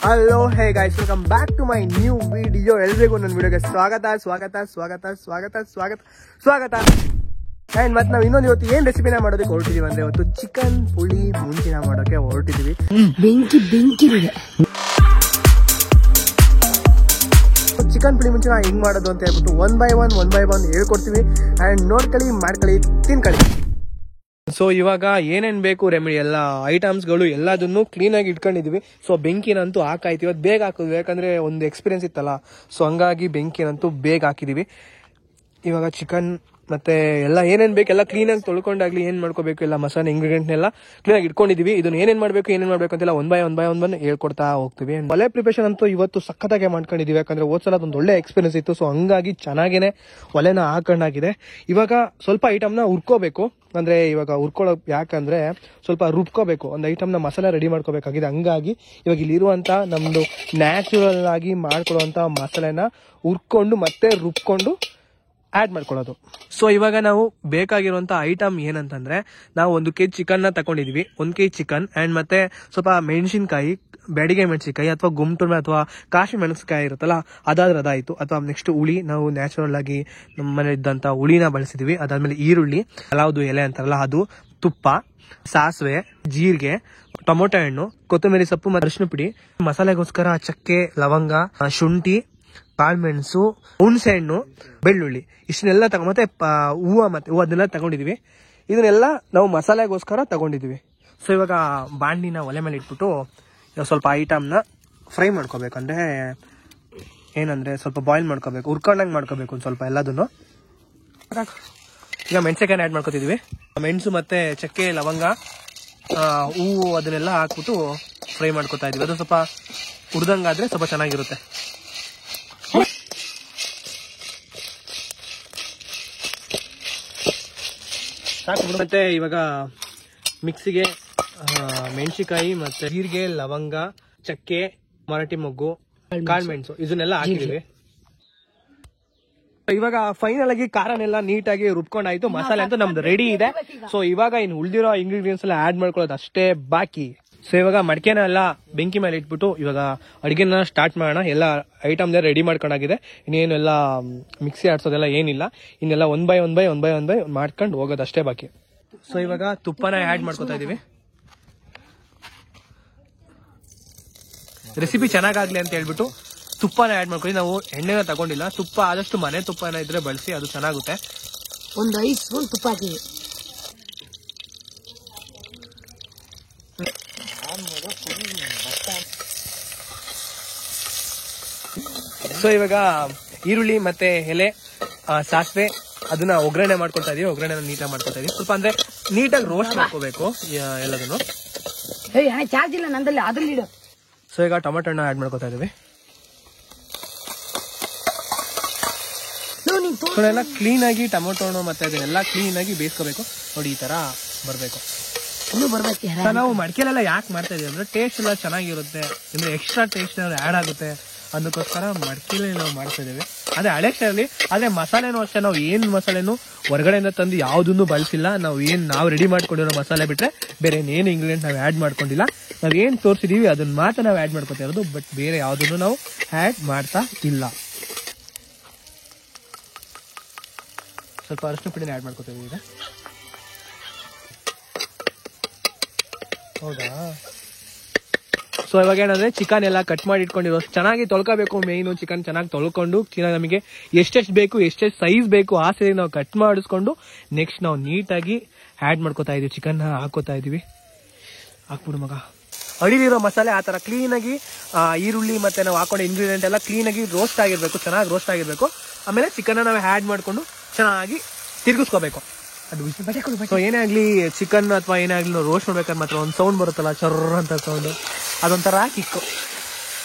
Hello hey guys, welcome back to my new video. ಎಲ್ರಿಗೂ ನನ್ನ ವಿಡಿಯೋಗೆ ಸ್ವಾಗತ. ಅಂಡ್ ಮತ್ತೆ ನಾವು ಇನ್ನೊಂದು ಇವತ್ತು ಏನ್ ರೆಸಿಪಿನ ಮಾಡೋದಕ್ಕೆ ಹೊರಟಿದೀವಿ ಅಂದ್ರೆ, ಇವತ್ತು ಚಿಕನ್ ಪುಳಿ ಮುಂಚಿನ ಮಾಡೋಕೆ ಹೊರಟಿದೀವಿ. ಚಿಕನ್ ಪುಳಿ ಮುಂಚಿನ ಹೆಂಗ್ ಮಾಡೋದು ಅಂತ ಹೇಳ್ಬಿಟ್ಟು ಒನ್ ಬೈ ಒನ್ ಹೇಳ್ಕೊಡ್ತೀವಿ. ಅಂಡ್ ನೋಡ್ಕೊಳ್ಳಿ, ಮಾಡ್ಕೊಳ್ಳಿ, ತಿನ್ಕೊಳ್ಳಿ. ಸೊ ಇವಾಗ ಏನೇನ್ ಬೇಕು ರೆಮಿಡಿ ಎಲ್ಲ ಐಟಮ್ಸ್ಗಳು ಎಲ್ಲದನ್ನು ಕ್ಲೀನ್ ಆಗಿ ಇಟ್ಕೊಂಡಿದೀವಿ. ಸೊ ಬೆಂಕಿನಂತೂ ಹಾಕಾಯ್ತು, ಇವತ್ತು ಬೇಗ ಹಾಕಿದ್ವಿ, ಯಾಕಂದ್ರೆ ಒಂದು ಎಕ್ಸ್ಪೀರಿಯನ್ಸ್ ಇತ್ತಲ್ಲ. ಸೊ ಹಂಗಾಗಿ ಬೆಂಕಿನಂತೂ ಬೇಗ ಹಾಕಿದೀವಿ. ಇವಾಗ ಚಿಕನ್ ಮತ್ತೆ ಎಲ್ಲ ಏನೇನ್ ಬೇಕು ಎಲ್ಲ ಕ್ಲೀನ್ ಆಗಿ ತೊಳ್ಕೊಂಡಾಗ್ಲಿ ಏನ್ ಮಾಡ್ಕೋಬೇಕು ಎಲ್ಲ ಮಸಾಲೆ ಇಂಗ್ರೀಡಿಯೆಂಟ್ ಎಲ್ಲ ಕ್ಲೀನ್ ಆಗಿ ಇಟ್ಕೊಂಡಿದೀವಿ. ಇದನ್ನ ಏನೇನ್ ಮಾಡ್ಬೇಕು ಅಂತೆಲ್ಲ ಒನ್ ಬೈ ಒನ್ ಹೇಳ್ಕೊಡ್ತಾ ಹೋಗ್ತೀವಿ. ಒಳ್ಳೆ ಪ್ರಿಪರೇಷನ್ ಅಂತೂ ಇವತ್ತು ಸಖತ್ತಾಗೆ ಮಾಡ್ಕೊಂಡಿದೀವಿ, ಯಾಕಂದ್ರೆ ಹೋದ್ಸಲ ಅದೊಂದು ಒಳ್ಳೆ ಎಕ್ಸ್ಪೀರಿಯನ್ಸ್ ಇತ್ತು. ಸೊ ಹಂಗಾಗಿ ಚೆನ್ನಾಗೇನೆ ಒಲೆನ ಹಾಕೊಂಡಾಗಿದೆ. ಇವಾಗ ಸ್ವಲ್ಪ ಐಟಮ್ನ ಹುರ್ಕೋಬೇಕು. ಅಂದ್ರೆ ಇವಾಗ ಹುರ್ಕೊಳ್ಳೋ ಯಾಕಂದ್ರೆ ಸ್ವಲ್ಪ ರುಬ್ಕೋಬೇಕು, ಒಂದು ಐಟಮ್ನ ಮಸಾಲೆ ರೆಡಿ ಮಾಡ್ಕೋಬೇಕಾಗಿದೆ. ಹಂಗಾಗಿ ಇವಾಗ ಇಲ್ಲಿರುವಂತ ನಮ್ದು ನ್ಯಾಚುರಲ್ ಆಗಿ ಮಾಡ್ಕೊಳ್ಳುವಂತ ಮಸಾಲೆನ ಹುರ್ಕೊಂಡು ಮತ್ತೆ ರುಬ್ಕೊಂಡು ಆಡ್ ಮಾಡ್ಕೊಳ್ಳೋದು. ಸೊ ಇವಾಗ ನಾವು ಬೇಕಾಗಿರುವಂತ ಐಟಮ್ ಏನಂತಂದ್ರೆ, ನಾವು 1 kg ಚಿಕನ್ ನ ತಗೊಂಡಿದೀವಿ. 1 kg ಚಿಕನ್ ಅಂಡ್ ಮತ್ತೆ ಸ್ವಲ್ಪ ಮೆಣಸಿನಕಾಯಿ, ಬೆಡಿಗೆ ಮೆಣಸಿನಕಾಯಿ ಅಥವಾ ಗುಂಟೂರು ಅಥವಾ ಕಾಶಿ ಮೆಣಸಿನಕಾಯಿ ಇರುತ್ತಲ್ಲ, ಅದಾಯ್ತು. ಅಥವಾ ನೆಕ್ಸ್ಟ್ ಹುಳಿ, ನಾವು ನ್ಯಾಚುರಲ್ ಆಗಿ ನಮ್ಮ ಮನೆ ಇದ್ದಂತ ಹುಳಿನ ಬಳಸಿದೀವಿ. ಅದಾದ್ಮೇಲೆ ಈರುಳ್ಳಿ, ಪಲಾವ್ದು ಎಲೆ ಅಂತಾರಲ್ಲ ಅದು, ತುಪ್ಪ, ಸಾಸಿವೆ, ಜೀರಿಗೆ, ಟೊಮೊಟೊ ಹಣ್ಣು, ಕೊತ್ತಂಬರಿ ಸೊಪ್ಪು ಮತ್ತು ಅರಿಶಿನ ಪುಡಿ, ಮಸಾಲೆಗೋಸ್ಕರ ಚಕ್ಕೆ, ಲವಂಗ, ಶುಂಠಿ, ಕಾಳುಮೆಣಸು, ಹುಣಸೆ ಹಣ್ಣು, ಬೆಳ್ಳುಳ್ಳಿ, ಇಷ್ಟನ್ನೆಲ್ಲ ಮತ್ತೆ ಹೂವು ಅದನ್ನೆಲ್ಲ ತಗೊಂಡಿದೀವಿ. ಇದನ್ನೆಲ್ಲ ನಾವು ಮಸಾಲೆಗೋಸ್ಕರ ತಗೊಂಡಿದೀವಿ. ಸೊ ಇವಾಗ ಬಾಂಡಿನ ಒಲೆ ಮೇಲೆ ಇಟ್ಬಿಟ್ಟು ಸ್ವಲ್ಪ ಐಟಮ್ನ ಫ್ರೈ ಮಾಡ್ಕೋಬೇಕಂದ್ರೆ ಏನಂದ್ರೆ ಸ್ವಲ್ಪ ಬಾಯ್ಲ್ ಮಾಡ್ಕೋಬೇಕು, ಹುರ್ಕೊಂಡಂಗೆ ಮಾಡ್ಕೋಬೇಕು ಒಂದು ಸ್ವಲ್ಪ ಎಲ್ಲದನ್ನು. ಈಗ ಮೆಣಸಿನಕಾಯಿನ ಆ್ಯಡ್ ಮಾಡ್ಕೊತಿದೀವಿ. ಮೆಣಸು ಮತ್ತೆ ಚಕ್ಕೆ, ಲವಂಗ, ಹೂವು ಅದನ್ನೆಲ್ಲ ಹಾಕ್ಬಿಟ್ಟು ಫ್ರೈ ಮಾಡ್ಕೊತಾ ಇದೀವಿ. ಅದು ಸ್ವಲ್ಪ ಹುರಿದಂಗಾದ್ರೆ ಸ್ವಲ್ಪ ಚೆನ್ನಾಗಿರುತ್ತೆ. ಮತ್ತೆ ಇವಾಗ ಮಿಕ್ಸಿಗೆ ಮೆಣಸಿನಕಾಯಿ ಮತ್ತೆ ಜೀರಿಗೆ, ಲವಂಗ, ಚಕ್ಕೆ, ಮರಾಠಿ ಮೊಗ್ಗು, ಕಾಳುಮೆಣಸು ಇದನ್ನೆಲ್ಲ ಹಾಕಿದೀವಿ. ಇವಾಗ ಫೈನಲ್ ಆಗಿ ಖಾರನೆಲ್ಲ ನೀಟಾಗಿ ರುಬ್ಕೊಂಡಾಯ್ತು. ಮಸಾಲೆ ಅಂತೂ ನಮ್ದು ರೆಡಿ ಇದೆ. ಸೊ ಇವಾಗ ಇನ್ನು ಉಳಿದಿರೋ ಇಂಗ್ರೀಡಿಯೆಂಟ್ಸ್ ಎಲ್ಲ ಆಡ್ ಮಾಡ್ಕೊಳ್ಳೋದು ಅಷ್ಟೇ ಬಾಕಿ. ಸೊ ಇವಾಗ ಮಡಿಕೆನ ಎಲ್ಲ ಬೆಂಕಿ ಮೇಲೆ ಇಟ್ಬಿಟ್ಟು ಇವಾಗ ಅಡುಗೆನ ಸ್ಟಾರ್ಟ್ ಮಾಡೋಣ. ಎಲ್ಲ ಐಟಮ್ ರೆಡಿ ಮಾಡ್ಕೊಂಡಾಗಿದೆ. ಇನ್ನೇನು ಎಲ್ಲ ಮಿಕ್ಸಿ ಆಡ್ಸೋದೆಲ್ಲ ಏನಿಲ್ಲ, ಇನ್ನೆಲ್ಲ ಒನ್ ಬೈ ಒನ್ ಮಾಡ್ಕೊಂಡು ಹೋಗೋದು ಅಷ್ಟೇ ಬಾಕಿ. ಸೊ ಇವಾಗ ತುಪ್ಪನ ಆಡ್ ಮಾಡ್ಕೊತಾ ಇದೀವಿ. ರೆಸಿಪಿ ಚೆನ್ನಾಗಾಗ್ಲಿ ಅಂತ ಹೇಳ್ಬಿಟ್ಟು ತುಪ್ಪನ ಆಡ್ ಮಾಡ್ಕೊಳ್ಳಿ. ನಾವು ಎಣ್ಣೆನ ತಗೊಂಡಿಲ್ಲ, ತುಪ್ಪ ಆದಷ್ಟು ಮನೆ ತುಪ್ಪನ ಇದ್ರೆ ಬಳಸಿ, ಅದು ಚೆನ್ನಾಗುತ್ತೆ. ಒಂದು 5 ಸ್ಪೂನ್ ತುಪ್ಪ ಹಾಕಿವಿ. ಸೊ ಇವಾಗ ಈರುಳ್ಳಿ ಮತ್ತೆ ಎಲೆ, ಸಾಸಿವೆ ಅದನ್ನ ಒಗ್ಗರಣೆ ಮಾಡ್ಕೊಳ್ತಾ ಇದೀವಿ. ಒಗ್ಗರಣೆ ನೀಟಾಗಿ ಮಾಡ್ಕೊಳ್ತಾ ಇದೀವಿ. ಸ್ವಲ್ಪ ಅಂದ್ರೆ ನೀಟಾಗಿ ರೋಸ್ಟ್ ಮಾಡ್ಕೋಬೇಕು ಎಲ್ಲದನ್ನು. ಚಾರ್ಜ್ ಇಲ್ಲ ನಂದಲ್ಲಿ, ಅದ್ರಲ್ಲಿ ಇಡು. ಸೊ ಈಗ ಟೊಮೆಟೊ ಹಣ್ಣು ಆಡ್ ಮಾಡ್ಕೊತಾ ಇದೀವಿ. ಎಲ್ಲ ಕ್ಲೀನ್ ಆಗಿ ಟೊಮೆಟೊ ಹಣ್ಣು ಮತ್ತೆ ಅದನ್ನೆಲ್ಲ ಕ್ಲೀನ್ ಆಗಿ ಬೇಯಿಸ್ಕೋಬೇಕು. ನೋಡಿ ಈ ತರ ಬರ್ಬೇಕು. ನಾವು ಮಡಿಕೆಲೆಲ್ಲ ಯಾಕೆ ಮಾಡ್ತಾ ಇದೀವಿ ಅಂದ್ರೆ ಟೇಸ್ಟ್ ಎಲ್ಲ ಚೆನ್ನಾಗಿರುತ್ತೆ, ಅಂದ್ರೆ ಎಕ್ಸ್ಟ್ರಾ ಟೇಸ್ಟ್ ಆಡ್ ಆಗುತ್ತೆ. ಅದಕ್ಕೋಸ್ಕರ ಮಡಿಕೆಲಿ ನಾವು ಮಾಡ್ತಾ ಇದ್ದೇವೆ. ಅದೇ ಹಳೆ ಸ್ಟೈಲಲ್ಲಿ. ಆದ್ರೆ ಮಸಾಲೆನೂ ಅಷ್ಟೇ, ನಾವು ಏನ್ ಮಸಾಲೆನು ಹೊರಗಡೆಯಿಂದ ತಂದು ಯಾವ್ದನ್ನು ಬಳಸಿಲ್ಲ. ನಾವು ರೆಡಿ ಮಾಡ್ಕೊಂಡಿರೋ ಮಸಾಲೆ ಬಿಟ್ರೆ ಬೇರೆ ಏನು ಇಂಗ್ರೀಡಿಯೆಂಟ್ ನಾವು ಆಡ್ ಮಾಡ್ಕೊಂಡಿಲ್ಲ. ನಾವ್ ಏನ್ ತೋರಿಸಿದೀವಿ ಅದನ್ನ ಮಾತ್ರ ನಾವು ಆಡ್ ಮಾಡ್ಕೊತಾ ಇರೋದು, ಬಟ್ ಬೇರೆ ಯಾವ್ದನ್ನು ನಾವು ಆಡ್ ಮಾಡ್ತಾ ಇಲ್ಲ. ಸ್ವಲ್ಪ ಅರಿಶಿನ ಪುಡಿನ ಆಡ್ ಮಾಡ್ಕೊತೀವಿ ಈಗ. ಹೌದಾ? ಸೊ ಇವಾಗ ಏನಂದ್ರೆ ಚಿಕನ್ ಎಲ್ಲ ಕಟ್ ಮಾಡಿ ಇಟ್ಕೊಂಡಿರೋ ಚೆನ್ನಾಗಿ ತೊಳ್ಕೋಬೇಕು. ಮೇಯ್ನು ಚಿಕನ್ ಚೆನ್ನಾಗಿ ತೊಳ್ಕೊಂಡು ನಮಗೆ ಎಷ್ಟೆಷ್ಟು ಬೇಕು, ಎಷ್ಟೆಷ್ಟು ಸೈಜ್ ಬೇಕು ಆ ಸೈಜ್ ನಾವು ಕಟ್ ಮಾಡಿಸ್ಕೊಂಡು ನೆಕ್ಸ್ಟ್ ನಾವು ನೀಟಾಗಿ ಆ್ಯಡ್ ಮಾಡ್ಕೋತಾ ಇದೀವಿ. ಚಿಕನ್ ಹಾಕೋತಾ ಇದೀವಿ. ಹಾಕ್ಬಿಡು ಮಗ. ಅಡಿಲಿರೋ ಮಸಾಲೆ ಆ ಥರ ಕ್ಲೀನಾಗಿ ಈರುಳ್ಳಿ ಮತ್ತೆ ನಾವು ಹಾಕೊಂಡ ಇಂಗ್ರೀಡಿಯೆಂಟ್ ಎಲ್ಲ ಕ್ಲೀನಾಗಿ ರೋಸ್ಟ್ ಆಗಿರ್ಬೇಕು, ಚೆನ್ನಾಗಿ ರೋಸ್ಟ್ ಆಗಿರ್ಬೇಕು. ಆಮೇಲೆ ಚಿಕನ್ ನಾವು ಆ್ಯಡ್ ಮಾಡ್ಕೊಂಡು ಚೆನ್ನಾಗಿ ತಿರ್ಗಿಸ್ಕೋಬೇಕು. ಸೊ ಏನೇ ಆಗ್ಲಿ ಚಿಕನ್ ಅಥವಾ ಏನೇ ಆಗ್ಲಿ ನಾವು ರೋಸ್ಟ್ ಮಾಡ್ಬೇಕಾದ್ರೆ ಮಾತ್ರ ಒಂದು ಸೌಂಡ್ ಬರುತ್ತಲ್ಲ, ಚರ್ರ ಅಂತ ಸೌಂಡ್, ಅದೊಂಥರ ಕಿಕ್ಕು.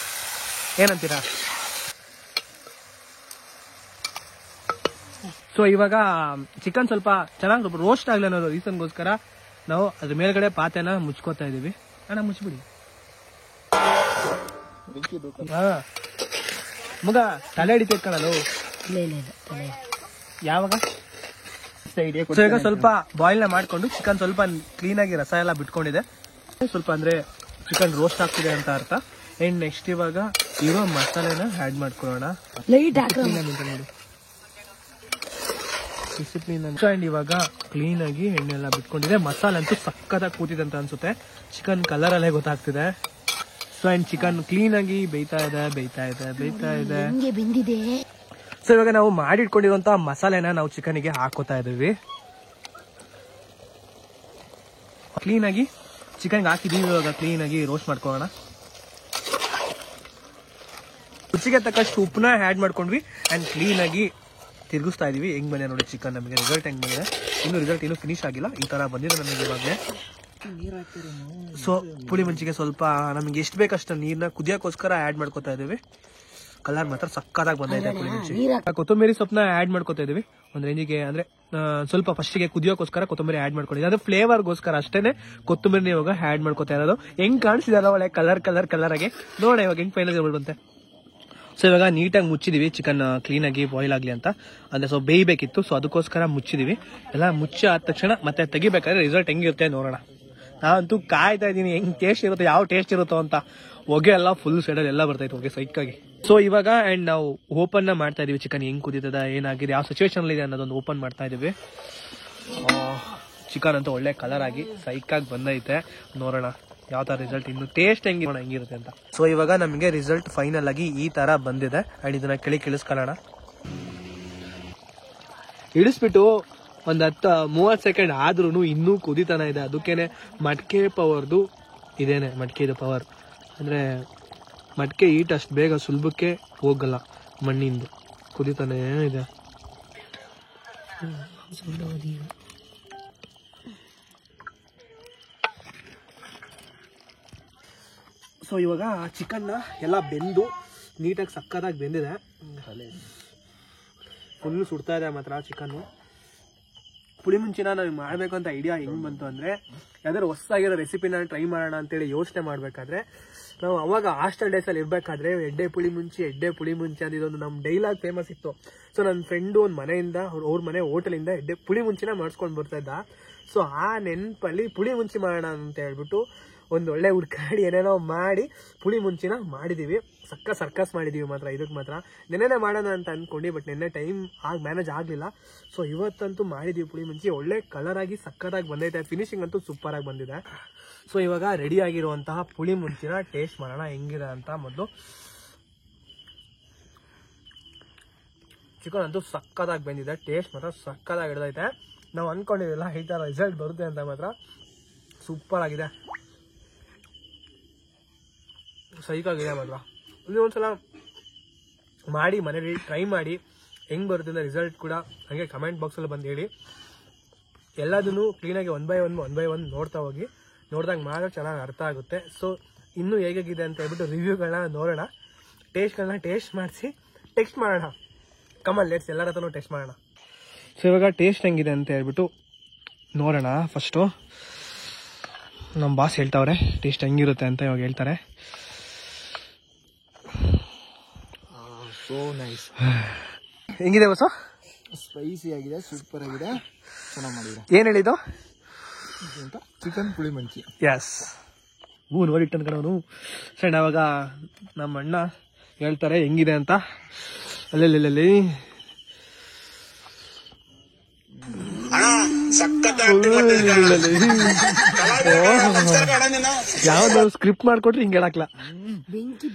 ಏನಂತೀರಾ? ಸೊ ಇವಾಗ ಚಿಕನ್ ಸ್ವಲ್ಪ ಚೆನ್ನಾಗಿ ಸ್ವಲ್ಪ ರೋಸ್ಟ್ ಆಗ್ಲಿ ಅನ್ನೋ ರೀಸನ್ಗೋಸ್ಕರ ನಾವು ಅದ್ರ ಮೇಲ್ಗಡೆ ಪಾತ್ರೆನ ಮುಚ್ಕೋತಾ ಇದೀವಿ. ಅಣ್ಣ ಮುಚ್ಚಿಬಿಡಿ. ಮಗ ತಲೆ ಹಿಡಿತೈತ್ ಕಣಲು. ಯಾವಾಗ ಈಗ ಸ್ವಲ್ಪ ಬಾಯ್ಲ್ ನ ಮಾಡ್ಕೊಂಡು ಚಿಕನ್ ಸ್ವಲ್ಪ ಕ್ಲೀನ್ ಆಗಿ ರಸ ಎಲ್ಲ ಬಿಟ್ಕೊಂಡಿದೆ. ಸ್ವಲ್ಪ ಅಂದ್ರೆ ಚಿಕನ್ ರೋಸ್ಟ್ ಆಗ್ತಿದೆ ಅಂತ ಅರ್ಥ. ಅಂಡ್ ನೆಕ್ಸ್ಟ್ ಇವಾಗ ಇರೋ ಮಸಾಲೆನ ಆ್ಯಡ್ ಮಾಡ್ಕೊಳ್ಳೋಣ. ಲೈಟ್ ಹಾಕಿ ಡಿಸಿಪ್ಲಿನ್ ಅಂಡ್ ಇವಾಗ ಕ್ಲೀನ್ ಆಗಿ ಎಣ್ಣೆಲ್ಲ ಬಿಟ್ಕೊಂಡಿದೆ. ಮಸಾಲೆ ಅಂತೂ ಸಕ್ಕತ್ತಾಗಿ ಕೂತಿದೆ ಅಂತ ಅನ್ಸುತ್ತೆ. ಚಿಕನ್ ಕಲರ್ ಅಲ್ಲೇ ಗೊತ್ತಾಗ್ತಿದೆ. ಸೊ ಅಂಡ್ ಚಿಕನ್ ಕ್ಲೀನ್ ಆಗಿ ಬೇಯ್ತಾ ಇದೆ. ಸೊ ಇವಾಗ ನಾವು ಮಾಡಿಟ್ಕೊಂಡಿರುವಂತ ಮಸಾಲೆನ ನಾವು ಚಿಕನ್ಗೆ ಹಾಕೋತಾ ಇದೀವಿ. ಕ್ಲೀನ್ ಆಗಿ ಚಿಕನ್ಗೆ ಹಾಕಿದೀವಿ. ಇವಾಗ ಕ್ಲೀನ್ ಆಗಿ ರೋಸ್ಟ್ ಮಾಡ್ಕೊಳ್ಳೋಣ. ರುಚಿಗೆ ತಕ್ಕಷ್ಟು ಉಪ್ಪನ್ನ ಆ್ಯಡ್ ಮಾಡ್ಕೊಂಡ್ವಿ ಅಂಡ್ ಕ್ಲೀನ್ ಆಗಿ ತಿರುಗಿಸ್ತಾ ಇದೀವಿ. ಹೆಂಗ್ ಬಂದಿದೆ ನೋಡಿ ಚಿಕನ್. ನಮಗೆ ರಿಸಲ್ಟ್ ಹೆಂಗ್ ಬಂದಿದೆ, ರಿಸಲ್ಟ್ ಇನ್ನೂ ಫಿನಿಶ್ ಆಗಿಲ್ಲ. ಈ ತರ ಬಂದಿದೆ ನಮಗೆ ಇವಾಗಲೇ. ಸೊ ಪುಳಿ ಮುಂಚಿಗೆ ಸ್ವಲ್ಪ ನಮಗೆ ಎಷ್ಟು ಬೇಕಷ್ಟು ನೀರನ್ನ ಕುದಿಯೋಕ್ಕೋಸ್ಕರ ಆ್ಯಡ್ ಮಾಡ್ಕೋತಾ ಇದೀವಿ. ಕಲರ್ ಮಾತ್ರ ಸಕ್ಕತ್ತಾಗಿ ಬಂದಿದೆ ಪುಳಿ ಮುಂಚಿ. ಕೊತ್ತಂಬರಿ ಸೊಪ್ಪನ್ನ ಆ್ಯಡ್ ಮಾಡ್ಕೋತಾ ಇದೀವಿ ಒಂದ್ ರೇಂಜಿಗೆ. ಅಂದ್ರೆ ಸ್ವಲ್ಪ ಫಸ್ಟಿಗೆ ಕುದಿಯೋಕ್ಕೋಸ್ಕರ ಕೊತ್ತಂಬರಿ ಆ್ಯಡ್ ಮಾಡ್ಕೊಂಡಿದ್ದೆ. ಅದು ಫ್ಲೇವರ್ಗೋಸ್ಕರ ಅಷ್ಟೇನೆ ಕೊತ್ತಂಬರಿನ ಇವಾಗ ಆ್ಯಡ್ ಮಾಡ್ಕೋತಾ ಇರೋದು. ಹೆಂಗ್ ಕಾಣಿಸಿದಲ್ಲ ಒಳ್ಳೆ ಕಲರ್ ಆಗಿ. ನೋಡ ಇವಾಗ ಹೆಂಗ್ ಫೈನಲ್ ಬಂತೆ. ಸೊ ಇವಾಗ ನೀಟಾಗಿ ಮುಚ್ಚಿದೀವಿ ಚಿಕನ್ ಕ್ಲೀನ್ ಆಗಿ ಬಾಯ್ಲ್ ಆಗ್ಲಿ ಅಂತ. ಅಂದ್ರೆ ಸೊ ಬೇಯಬೇಕಿತ್ತು. ಸೊ ಅದಕ್ಕೋಸ್ಕರ ಮುಚ್ಚಿದೀವಿ. ಎಲ್ಲ ಮುಚ್ಚಿ ಆದ ತಕ್ಷಣ ಮತ್ತೆ ತೆಗಿಬೇಕಾದ್ರೆ ರಿಸಲ್ಟ್ ಹೆಂಗಿರುತ್ತೆ ನೋಡೋಣ. ನಾನಂತೂ ಕಾಯ್ತಾ ಇದ್ದೀನಿ ಹೆಂಗ್ ಟೇಸ್ಟ್ ಇರುತ್ತೆ, ಯಾವ ಟೇಸ್ಟ್ ಇರುತ್ತೋ ಅಂತ. ಹೊಗೆ ಎಲ್ಲ ಫುಲ್ ಸೈಡಲ್ಲಿ ಎಲ್ಲ ಬರ್ತೈತೆ ಹೊಗೆ ಸೈಕಾಗಿ. ಸೊ ಇವಾಗ ಅಂಡ್ ನಾವು ಓಪನ್ ಮಾಡ್ತಾ ಇದೀವಿ. ಚಿಕನ್ ಹೆಂಗ್ ಕುದೀತದ, ಏನಾಗಿದೆ, ಯಾವ ಸಿಚುವೇಶನ್ ಇದೆ ಅನ್ನೋದೊಂದು ಓಪನ್ ಮಾಡ್ತಾ ಇದೀವಿ. ಚಿಕನ್ ಅಂತೂ ಒಳ್ಳೆ ಕಲರ್ ಆಗಿ ಸೈಕಾಗಿ ಬಂದೈತೆ. ನೋಡೋಣ ಯಾವ ತರ ರಿಸಲ್ಟ್, ಇನ್ನು ಟೇಸ್ಟ್ ಹೆಂಗಿರುತ್ತೆ ಅಂತ. ಸೊ ಇವಾಗ ನಮಗೆ ರಿಸಲ್ಟ್ ಫೈನಲ್ ಆಗಿ ಈ ತರ ಬಂದಿದೆ. ಅಂಡ್ ಇದನ್ನ ಇಳಿಸ್ಕೊಳ್ಳೋಣ. ಇಳಿಸ್ಬಿಟ್ಟು ಒಂದ್ 10-30 ಸೆಕೆಂಡ್ ಆದ್ರೂ ಇನ್ನೂ ಕುದಿತಾನ ಇದೆ. ಅದಕ್ಕೇನೆ ಮಟ್ಕೆ ಪವರ್ದು ಇದೇನೆ. ಮಟ್ಕೆದು ಪವರ್ ಅಂದ್ರೆ ಮಟ್ಕೆ ಈಟ್ ಅಷ್ಟು ಬೇಗ ಸುಲಭಕ್ಕೆ ಹೋಗಲ್ಲ. ಮಣ್ಣಿಂದು ಕುದಿತಾನೆ ಇದೆ. ಸೊ ಇವಾಗ ಚಿಕನ್ನ ಎಲ್ಲ ಬೆಂದು ನೀಟಾಗಿ ಸಕ್ಕತ್ತಾಗಿ ಬೆಂದಿದೆ. ಫುಲ್ ಸುಡ್ತಾ ಇದೆ ಮಾತ್ರ ಚಿಕನ್ನು. ಪುಳಿ ಮುಂಚಿನ ನಾವು ಮಾಡಬೇಕು ಅಂತ ಐಡಿಯಾ ಹೆಂಗ್ ಬಂತು ಅಂದ್ರೆ, ಯಾವ್ದಾದ್ರು ಹೊಸದಾಗಿರೋ ರೆಸಿಪಿನ ಟ್ರೈ ಮಾಡೋಣ ಅಂತೇಳಿ ಯೋಚನೆ ಮಾಡ್ಬೇಕಾದ್ರೆ, ನಾವು ಅವಾಗ ಹಾಸ್ಟೆಲ್ ಡೇಸ್ ಅಲ್ಲಿ ಇರ್ಬೇಕಾದ್ರೆ ಎಡ್ಡೆ ಪುಳಿ ಮುಂಚಿ ಅಂತ ಇದೊಂದು ನಮ್ ಡೈಲಾಗ್ ಫೇಮಸ್ ಇತ್ತು. ಸೊ ನನ್ನ ಫ್ರೆಂಡು ಒಂದ್ ಮನೆಯಿಂದ ಅವ್ರ ಮನೆ ಹೋಟೆಲಿಂದ ಎಡ್ಡೆ ಪುಳಿ ಮುಂಚಿನ ಮಾಡಿಸ್ಕೊಂಡು ಬರ್ತಾ ಇದ್ದ. ಸೊ ಆ ನೆನಪಲ್ಲಿ ಪುಳಿ ಮುಂಚಿ ಮಾಡೋಣ ಅಂತ ಹೇಳ್ಬಿಟ್ಟು ಒಂದ್ ಒಳ್ಳೆ ಹುಡ್ಕಾಡಿ ಏನೇನೋ ಮಾಡಿ ಪುಳಿ ಮುಂಚಿನ ಮಾಡಿದೀವಿ. ಸರ್ಕಸ್ ಮಾಡಿದೀವಿ ಮಾತ್ರ. ಇದಕ್ಕೆ ಮಾತ್ರ ನೆನ್ನೆ ಮಾಡೋಣ ಅಂತ ಅನ್ಕೊಂಡಿ, ಬಟ್ ನೆನ್ನೆ ಟೈಮ್ ಮ್ಯಾನೇಜ್ ಆಗ್ಲಿಲ್ಲ. ಸೊ ಇವತ್ತಂತೂ ಮಾಡಿದೀವಿ ಪುಳಿ ಮುಂಚಿ. ಒಳ್ಳೆ ಕಲರ್ ಆಗಿ ಸಕ್ಕತ್ತಾಗಿ ಬಂದೈತೆ. ಫಿನಿಶಿಂಗ್ ಅಂತೂ ಸೂಪರ್ ಆಗಿ ಬಂದಿದೆ. ಸೊ ಇವಾಗ ರೆಡಿ ಆಗಿರುವಂತಹ ಪುಳಿ ಮುಂಚಿನ ಟೇಸ್ಟ್ ಮಾಡೋಣ ಹೆಂಗಿದೆ ಅಂತ. ಮೊದಲು ಚಿಕನ್ ಅಂತೂ ಸಕ್ಕತ್ತಾಗಿ ಬಂದಿದೆ. ಟೇಸ್ಟ್ ಮಾತ್ರ ಸಕ್ಕತ್ತಾಗಿ ಹಿಡ್ದೈತೆ. ನಾವು ಅನ್ಕೊಂಡಿರಲಿಲ್ಲ ಈ ತರ ರಿಸಲ್ಟ್ ಬರುತ್ತೆ ಅಂತ. ಮಾತ್ರ ಸೂಪರ್ ಆಗಿದೆ, ಸೈಕಾಗಿದೆ ಮಾತ್ರ. ಇಲ್ಲಿ ಒಂದ್ಸಲ ಮಾಡಿ ಮನೇಲಿ ಟ್ರೈ ಮಾಡಿ ಹೆಂಗ್ ಬರುತ್ತೆ ಅಂತ ರಿಸಲ್ಟ್ ಕೂಡ ಹಂಗೆ ಕಮೆಂಟ್ ಬಾಕ್ಸಲ್ಲಿ ಬಂದು ಹೇಳಿ. ಎಲ್ಲದನ್ನು ಕ್ಲೀನಾಗಿ ಒನ್ ಬೈ ಒನ್ ನೋಡ್ತಾ ಹೋಗಿ. ನೋಡಿದಾಗ ಮಾತ್ರ ಚೆನ್ನಾಗಿ ಅರ್ಥ ಆಗುತ್ತೆ. ಸೊ ಇನ್ನೂ ಹೇಗಾಗಿದೆ ಅಂತ ಹೇಳ್ಬಿಟ್ಟು ರಿವ್ಯೂಗಳನ್ನ ನೋಡೋಣ. ಟೇಸ್ಟ್ಗಳನ್ನ ಟೆಸ್ಟ್ ಮಾಡೋಣ. ಕಮಲ್ ಲೆಟ್ಸ್ ಎಲ್ಲರ ಹತ್ರನೂ ಟೆಸ್ಟ್ ಮಾಡೋಣ. ಸೊ ಇವಾಗ ಟೇಸ್ಟ್ ಹೆಂಗಿದೆ ಅಂತ ಹೇಳ್ಬಿಟ್ಟು ನೋಡೋಣ. ಫಸ್ಟು ನಮ್ಮ ಬಾಸ್ ಹೇಳ್ತಾವ್ರೆ ಟೇಸ್ಟ್ ಹೆಂಗಿರುತ್ತೆ ಅಂತ. ಇವಾಗ ಹೇಳ್ತಾರೆ. So nice. ಹೆಂಗಿದೆ ಬಸ್ಸು? ಸ್ಪೈಸಿ ಆಗಿದೆ, ಸೂಪರ್ ಆಗಿದೆ, ಚೆನ್ನಾಗಿ ಮಾಡಿದ್ರೆ. ಏನ್ ಹೇಳಿದ್ದು? ಚಿಕನ್ ಪುಳಿ ಮುಂಚಿ. ಎಸ್, ನೋಡಿಟ್ಟನ್ ಕಣವನು. ಸಣ್ಣ ಅವಾಗ ನಮ್ಮ ಅಣ್ಣ ಹೇಳ್ತಾರೆ ಹೆಂಗಿದೆ ಅಂತ. ಅಲ್ಲಲ್ಲಿ ಯಾವ್ದು ಸ್ಕ್ರಿಪ್ಟ್ ಮಾಡ್ಕೊಟ್ರೆ ಹಿಂಗೆ ಹೇಳಕ್ಲ. ಬೆಂಕಿ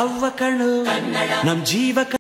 ಅವ್ವ ಕಣ್ಣು ನಮ್ ಜೀವ